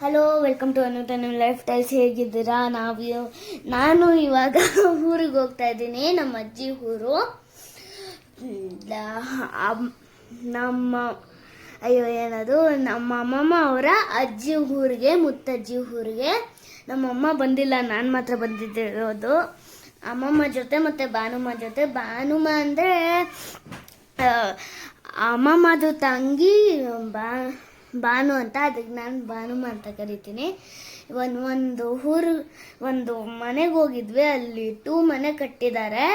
Hello, welcome to ಅನೂತ ನಿಮ್ಮ life styles. ಹೇಗಿದ್ದೀರಾ? ನಾನು ಇವಾಗ ಊರಿಗೆ ಹೋಗ್ತಾ ಇದ್ದೀನಿ. ನಮ್ಮ ಅಜ್ಜಿ ಊರು. ನಮ್ಮ ನಮ್ಮ ಅಮ್ಮಮ್ಮ ಅವರ ಅಜ್ಜಿ ಊರಿಗೆ, ಮುತ್ತಜ್ಜಿ ಊರಿಗೆ. ನಮ್ಮಮ್ಮ ಬಂದಿಲ್ಲ, ನಾನು ಮಾತ್ರ ಬಂದಿದ್ದಿರೋದು ಅಮ್ಮಮ್ಮ ಜೊತೆ ಮತ್ತು ಭಾನುಮ್ಮ ಜೊತೆ. ಭಾನುಮ್ಮ ಅಂದರೆ ಅಮ್ಮಮ್ಮದು ತಂಗಿ ಭಾನು ಅಂತ, ಅದಕ್ಕೆ ನಾನು ಭಾನುಮ್ಮ ಅಂತ ಕರಿತೀನಿ. ಒಂದು ಮನೆಗೆ ಹೋಗಿದ್ವಿ. ಅಲ್ಲಿ 2 ಮನೆ ಕಟ್ಟಿದ್ದಾರೆ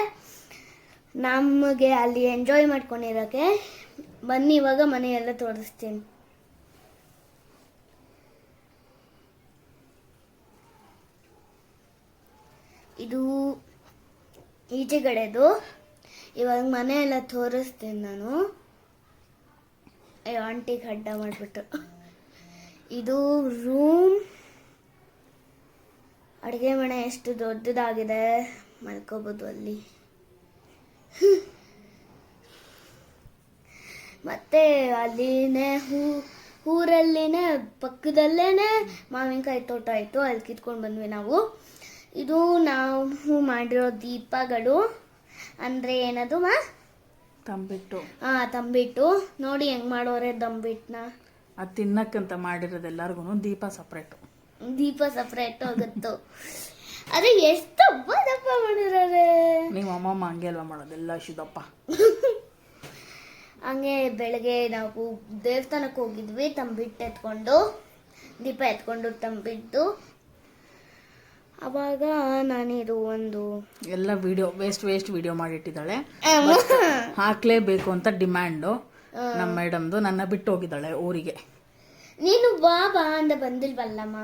ನಮಗೆ ಅಲ್ಲಿ ಎಂಜಾಯ್ ಮಾಡ್ಕೊಂಡಿರೋಕ್ಕೆ. ಬನ್ನಿ ಇವಾಗ ಮನೆಯೆಲ್ಲ ತೋರಿಸ್ತೀನಿ. ಇದು ಈಚೆಗಡೆದು. ಇವಾಗ ಮನೆಯೆಲ್ಲ ತೋರಿಸ್ತೀನಿ ನಾನು. ಆಂಟಿಗೆ ಅಡ್ಡ ಮಾಡಿಬಿಟ್ಟು. ಇದು ರೂಮ್. ಅಡುಗೆ ಮನೆ ಎಷ್ಟು ದೊಡ್ಡದಾಗಿದೆ, ಮಲ್ಕೋಬೋದು ಅಲ್ಲಿ. ಮತ್ತೆ ಅಲ್ಲಿನೇ ಊರಲ್ಲಿನೇ ಪಕ್ಕದಲ್ಲೇನೆ ಮಾವಿನಕಾಯಿ ತೋಟ ಆಯಿತು, ಅಲ್ಲಿ ಕಿತ್ಕೊಂಡು ಬಂದ್ವಿ ನಾವು. ಇದು ನಾವು ಮಾಡಿರೋ ದೀಪಗಳು. ಅಂದರೆ ಏನದು ತಂಬಿಟ್ಟು. ತಂಬಿಟ್ಟು. ನೋಡಿ ಹೆಂಗ್ ಮಾಡೋರೆ ತಂಬಿಟ್ಟನ್ನ. ಅದು ತಿನ್ನಕ್ಕಂತ ಮಾಡಿರೋದು ಎಲ್ಲರಿಗೂ ದೀಪ ಸಪ್ರೇಟು ಆಗುತ್ತೋ. ಅದೇ ಎಷ್ಟು ದಪ್ಪ ಮಾಡಿರೋರೆ. ನಿಮ್ಮ ಅಮ್ಮಮ್ಮ ಹಂಗೆ ಅಲ್ವಾ ಮಾಡೋದೆಲ್ಲ ದಪ್ಪ. ಹಂಗೆ ಬೆಳಗ್ಗೆ ನಾವು ದೇವಸ್ಥಾನಕ್ಕೆ ಹೋಗಿದ್ವಿ, ತಂಬಿಟ್ಟು ಎತ್ಕೊಂಡು, ದೀಪ ಎತ್ಕೊಂಡು ತಂಬಿಟ್ಟು. ಅವಾಗ ನಾನಿದು ಎಲ್ಲ ವೇಸ್ಟ್ ವಿಡಿಯೋ ಮಾಡಿಟ್ಟಿದ್ದಾಳೆ. ಹಾಕ್ಲೇಬೇಕು ಅಂತ ಡಿಮ್ಯಾಂಡು ನಮ್ಮ ಮೇಡಮ್ದು. ನನ್ನ ಬಿಟ್ಟು ಹೋಗಿದ್ದಾಳೆ ಊರಿಗೆ. ನೀನು ಬಾ ಅಂತ ಬಂದಿಲ್ವಲ್ಲಮ್ಮ.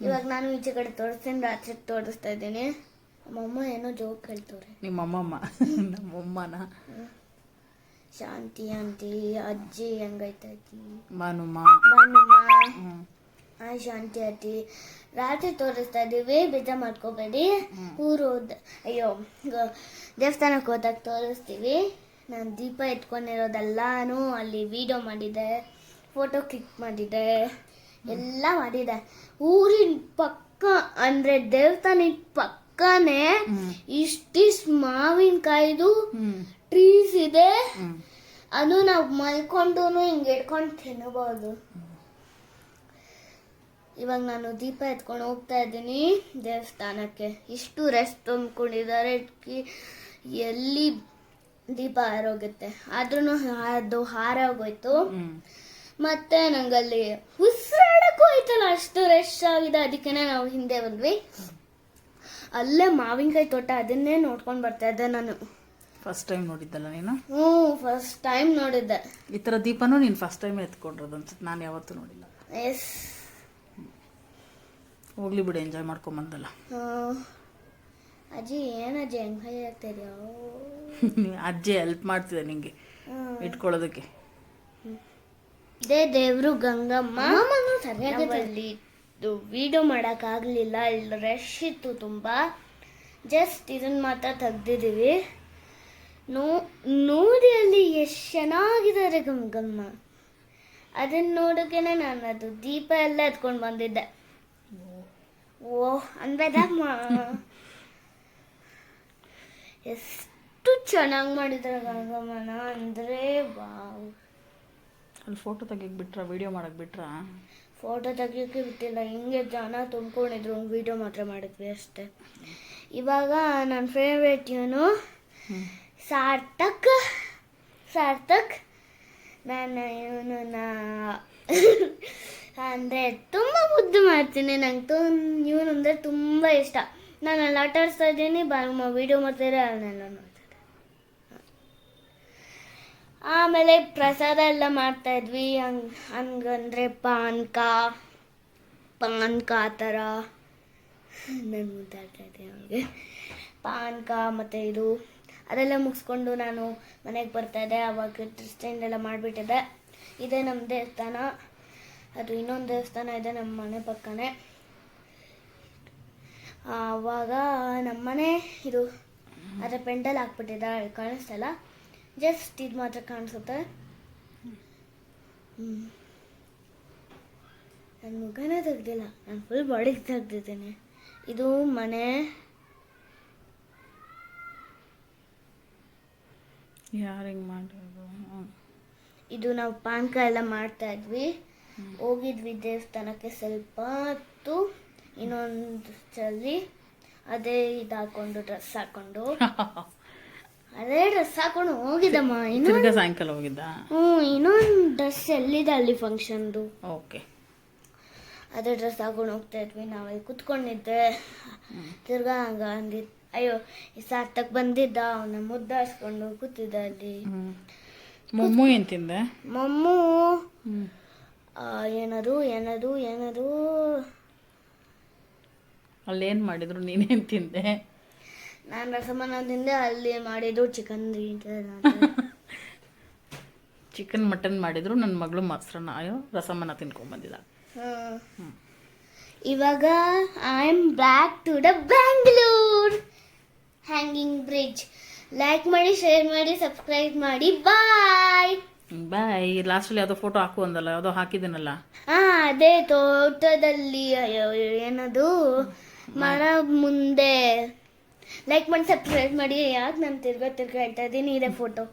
ಇವಾಗ ನಾನು ಈಚೆ ಕಡೆ ತೋರಿಸ್ತೀನಿ, ರಾತ್ರಿ ತೋರಿಸ್ತಾ ಇದ್ದೀನಿ. ನಮ್ಮಮ್ಮ ಏನೋ ಜೋಕ್ ಹೇಳ್ತವ್ರೆ. ನಿಮ್ಮಮ್ಮಮ್ಮ ನಮ್ಮಮ್ಮನ ಶಾಂತಿ ಆಂಟಿ, ಅಜ್ಜಿ ಹೆಂಗೈತೆ ಅಜ್ಜಿ? ಭಾನುಮ್ಮ. ಶಾಂತಿ ಆಂಟಿ. ರಾತ್ರಿ ತೋರಿಸ್ತಾ ಇದ್ದೀವಿ, ಬೇಜಾರು ಮಾಡ್ಕೋಬೇಡಿ. ದೇವಸ್ಥಾನಕ್ಕೆ ಹೋದಾಗ ತೋರಿಸ್ತೀವಿ. ನಾನು ದೀಪ ಎತ್ಕೊಂಡಿರೋದೆಲ್ಲಾನು ಅಲ್ಲಿ ವಿಡಿಯೋ ಮಾಡಿದ್ದೆ, ಫೋಟೋ ಕ್ಲಿಕ್ ಮಾಡಿದ್ದೆ, ಎಲ್ಲ ಮಾಡಿದೆ. ಊರಿನ ಪಕ್ಕ ಅಂದರೆ ದೇವಸ್ಥಾನದ ಪಕ್ಕನೇ ಇಷ್ಟಿಷ್ಟು ಮಾವಿನಕಾಯ್ದು ಟ್ರೀಸ್ ಇದೆ. ಅದು ನಾವು ಮಲ್ಕೊಂಡು ಹಿಂಗೆ ಇಟ್ಕೊಂಡು ತಿನ್ನಬಹುದು. ಇವಾಗ ನಾನು ದೀಪ ಎತ್ಕೊಂಡು ಹೋಗ್ತಾ ಇದ್ದೀನಿ ದೇವಸ್ಥಾನಕ್ಕೆ. ಇಷ್ಟು ರೆಸ್ಟ್ ತಂದ್ಕೊಂಡಿದ್ದಾರೆ, ಎಲ್ಲಿ ದೀಪ ಹಾರೋಗುತ್ತೆ. ಆದ್ರೂ ಅದು ಹಾರೋಗೋಯ್ತು. ಮತ್ತೆ ನಂಗಲ್ಲಿ ಉಸಿರಾಡಕ್ಕೂ ಹೋಯ್ತಲ್ಲ, ಅಷ್ಟು ರಶ್ ಆಗಿದೆ. ಅದಕ್ಕೆ ನಾವು ಹಿಂದೆ ಬಂದ್ವಿ. ಅಲ್ಲೇ ಮಾವಿನಕಾಯಿ ತೋಟ, ಅದನ್ನೇ ನೋಡ್ಕೊಂಡು ಬರ್ತಾ ಇದ್ದೆ ನಾನು. ಫಸ್ಟ್ ಟೈಮ್ ನೋಡಿದ್ದಲ್ಲ ನೀನು? ಫಸ್ಟ್ ಟೈಮ್ ನೋಡಿದ್ದೆ. ಈ ಥರ ದೀಪನೂ ನೀನು ಫಸ್ಟ್ ಟೈಮ್ ಎತ್ಕೊಂಡಿರೋದು ಅನ್ಸುತ್ತೆ. ನಾನು ಯಾವತ್ತೂ ನೋಡಿಲ್ಲ. ಎಸ್, ಹೋಗ್ಲಿ ಬಿಡು, ಎಂಜಾಯ್ ಮಾಡ್ಕೊಂಬಂದಲ್ಲ. ಅಜ್ಜಿ ಏನಜ್ಜಿ ಹೆಂಗೆ ಆಗ್ತಾ ಇದೆಯಾ? ಅಜ್ಜಿ ಹೆಲ್ಪ್ ಮಾಡ್ತಿದ್ದೆ ನಿಂಗೆ ಇಟ್ಕೊಳ್ಳೋದಕ್ಕೆ. ಇದೇ ದೇವರು ಗಂಗಮ್ಮ. ಸರಿಯಾಗಿ ವಿಡಿಯೋ ಮಾಡೋಕ್ಕಾಗಲಿಲ್ಲ, ಇಲ್ಲಿ ರಶ್ ಇತ್ತು ತುಂಬ. ಜಸ್ಟ್ ಇದನ್ನು ಮಾತ್ರ ತೆಗ್ದಿದ್ದೀವಿ. ನೋಡಿ ಅಲ್ಲಿ ಎಷ್ಟು ಚೆನ್ನಾಗಿದ್ದಾರೆ ಗಂಗಮ್ಮ. ಅದನ್ನು ನೋಡೋಕೆ ನಾನು ಅದು ದೀಪ ಎಲ್ಲ ಎತ್ಕೊಂಡು ಬಂದಿದ್ದೆ. ಅನ್ಬೇದಮ್ಮ, ಎಷ್ಟು ಚೆನ್ನಾಗಿ ಮಾಡಿದ್ದಾರೆ ಗಂಗಮ್ಮನ ಅಂದರೆ ವಾವ್. ಅಲ್ಲಿ ಫೋಟೋ ತೆಗಿಯಕ್ಕೆ ಬಿಟ್ರಾ, ವಿಡಿಯೋ ಮಾಡಕ್ಕೆ ಬಿಟ್ರಾ? ಫೋಟೋ ತೆಗಿಯೋಕ್ಕೆ ಬಿಟ್ಟಿಲ್ಲ, ಹಿಂಗೆ ಜನ ತುಂಬ್ಕೊಂಡಿದ್ರು, ವಿಡಿಯೋ ಮಾತ್ರ ಮಾಡಿದ್ವಿ ಅಷ್ಟೇ. ಇವಾಗ ನನ್ನ ಫೇವ್ರೇಟ್ ಟ್ಯೂನು ಸಾರ್ಥಕ್. ನಾನು ಇವನನ್ನ ಅಂದರೆ ತುಂಬ ಮುದ್ದು ಮಾಡ್ತೀನಿ. ನಂಗೆ ಇವನು ಅಂದರೆ ತುಂಬ ಇಷ್ಟ. ನಾನು ಅಲ್ಲಿ ಆಟ ಆಡಿಸ್ತಾ ಇದ್ದೀನಿ, ವಿಡಿಯೋ ಮಾಡ್ತಾರೆ, ಅವನ್ನೆಲ್ಲ ನೋಡ್ತಾರೆ. ಆಮೇಲೆ ಪ್ರಸಾದ ಎಲ್ಲ ಮಾಡ್ತಾಯಿದ್ವಿ. ಹಂಗಂದರೆ ಪಾನ್ಕ ಆ ಥರ. ನಾನು ಮುದ್ದಾಡ್ತಾ ಇದ್ದೀನಿ ಅವನಿಗೆ. ಪಾನ್ಕ ಮತ್ತು ಇದು ಅದೆಲ್ಲ ಮುಗಿಸ್ಕೊಂಡು ನಾನು ಮನೆಗೆ ಬರ್ತಾಯಿದ್ದೆ. ಆವಾಗ ಸ್ಟ್ಯಾಂಡ್ ಎಲ್ಲ ಮಾಡಿಬಿಟ್ಟಿದ್ದೆ. ಇದೇ ನಮ್ಮ ದೇವಸ್ಥಾನ. ಅದು ಇನ್ನೊಂದು ದೇವಸ್ಥಾನ ಇದೆ ನಮ್ಮ ಮನೆ ಪಕ್ಕನೇ. ಆವಾಗ ನಮ್ಮ ಮನೆ ಇದು ಅದರ ಪೆಂಡಲ್ ಹಾಕ್ಬಿಟ್ಟಿದ್ದ, ಕಾಣಿಸ್ತಲ್ಲ. ಜಸ್ಟ್ ಇದು ಮಾತ್ರ ಕಾಣಿಸುತ್ತೆ. ನನ್ನ ಮುಖನೇ ತೆಗ್ದಿಲ್ಲ, ನಾನು ಫುಲ್ ಬಾಡಿಗೆ ತೆಗ್ದಿದ್ದೀನಿ. ಇದು ಮನೆ. ಯಾರು ಹಿಂಗೆ ಮಾಡಿರೋದು? ಇದು ನಾವು ಪಾನಕ ಎಲ್ಲ ಮಾಡ್ತಾ ಇದ್ವಿ, ಹೋಗಿದ್ವಿ ದೇವಸ್ಥಾನಕ್ಕೆ ಸ್ವಲ್ಪ ಹೊತ್ತು, ಇನ್ನೊಂದು ಚಲ್ಲಿ ಅದೇ ಇದು ಹಾಕೊಂಡು ಡ್ರೆಸ್ ಹಾಕೊಂಡು ಅದೇ ಡ್ರೆಸ್ ಹಾಕೊಂಡು ಹೋಗಿದ್ದಮ್ಮ. ತಿರ್ಗಾ ಸಾಯಂಕಾಲ ಹೋಗಿದ್ದ? ಇನ್ನೊಂದು ಡ್ರೆಸ್ ಎಲ್ಲಿದೆ ಅಲ್ಲಿ ಫಂಕ್ಷನ್ದು. ಓಕೆ. ಅದೇ ಡ್ರೆಸ್ ಹಾಕೊಂಡು ಹೋಗ್ತಾ ಇದ್ವಿ. ನಾವಲ್ಲಿ ಕುತ್ಕೊಂಡಿದ್ದೆ, ತಿರ್ಗಾ ಹಂಗ ಅಂದಿದ್ದು, ಅಯ್ಯೋ ಸಾರ್ಥಕ್ ಬಂದಿದ್ದ, ಅವನ ಮುದ್ದಾಡ್ಸ್ಕೊಂಡು ಕೂತಿದ್ದ ಅಲ್ಲಿ. ಮೊಮ್ಮು ಏನು ತಿಂದೆ? ಮೊಮ್ಮು ಏನದು ಅಲ್ಲೇನು ಮಾಡಿದ್ರು, ನೀನೇನು ತಿಂದೆ? ನಾನು ರಸಮನ್ನ ತಿಂದೆ, ಅಲ್ಲಿ ಮಾಡಿದ್ದು ಚಿಕನ್. ಚಿಕನ್ ಮಟನ್ ಮಾಡಿದ್ರು, ನನ್ನ ಮಗಳು ಮೊಸರನ್ನ ರಸಮನ್ನ ತಿನ್ಕೊಂಡ್ಬಂದಿದ್ದ. ಇವಾಗ I am back to the Bangalore hanging bridge. Like ಮಾಡಿ, ಶೇರ್ ಮಾಡಿ, ಸಬ್ಸ್ಕ್ರೈಬ್ ಮಾಡಿ. ಬಾಯ್ ಬಾಯ್. ಲಾಸ್ಟಲ್ಲಿ ಯಾವುದೋ ಫೋಟೋ ಹಾಕು ಅಂದಲ್ಲ, ಯಾವುದೋ ಹಾಕಿದ್ದೀನಲ್ಲ. ಅದೇ ತೋಟದಲ್ಲಿ ಏನದು ಮರ ಮುಂದೆ. ಲೈಕ್ ಮಾಡಿ, ಸಬ್ಸ್ಕ್ರೈಬ್ ಮಾಡಿ. ಯಾಕೆ ನಾನು ತಿರ್ಗಾ ಹೇಳ್ತಾ ಇದ್ದೀನಿ, ಇದೇ ಫೋಟೋ.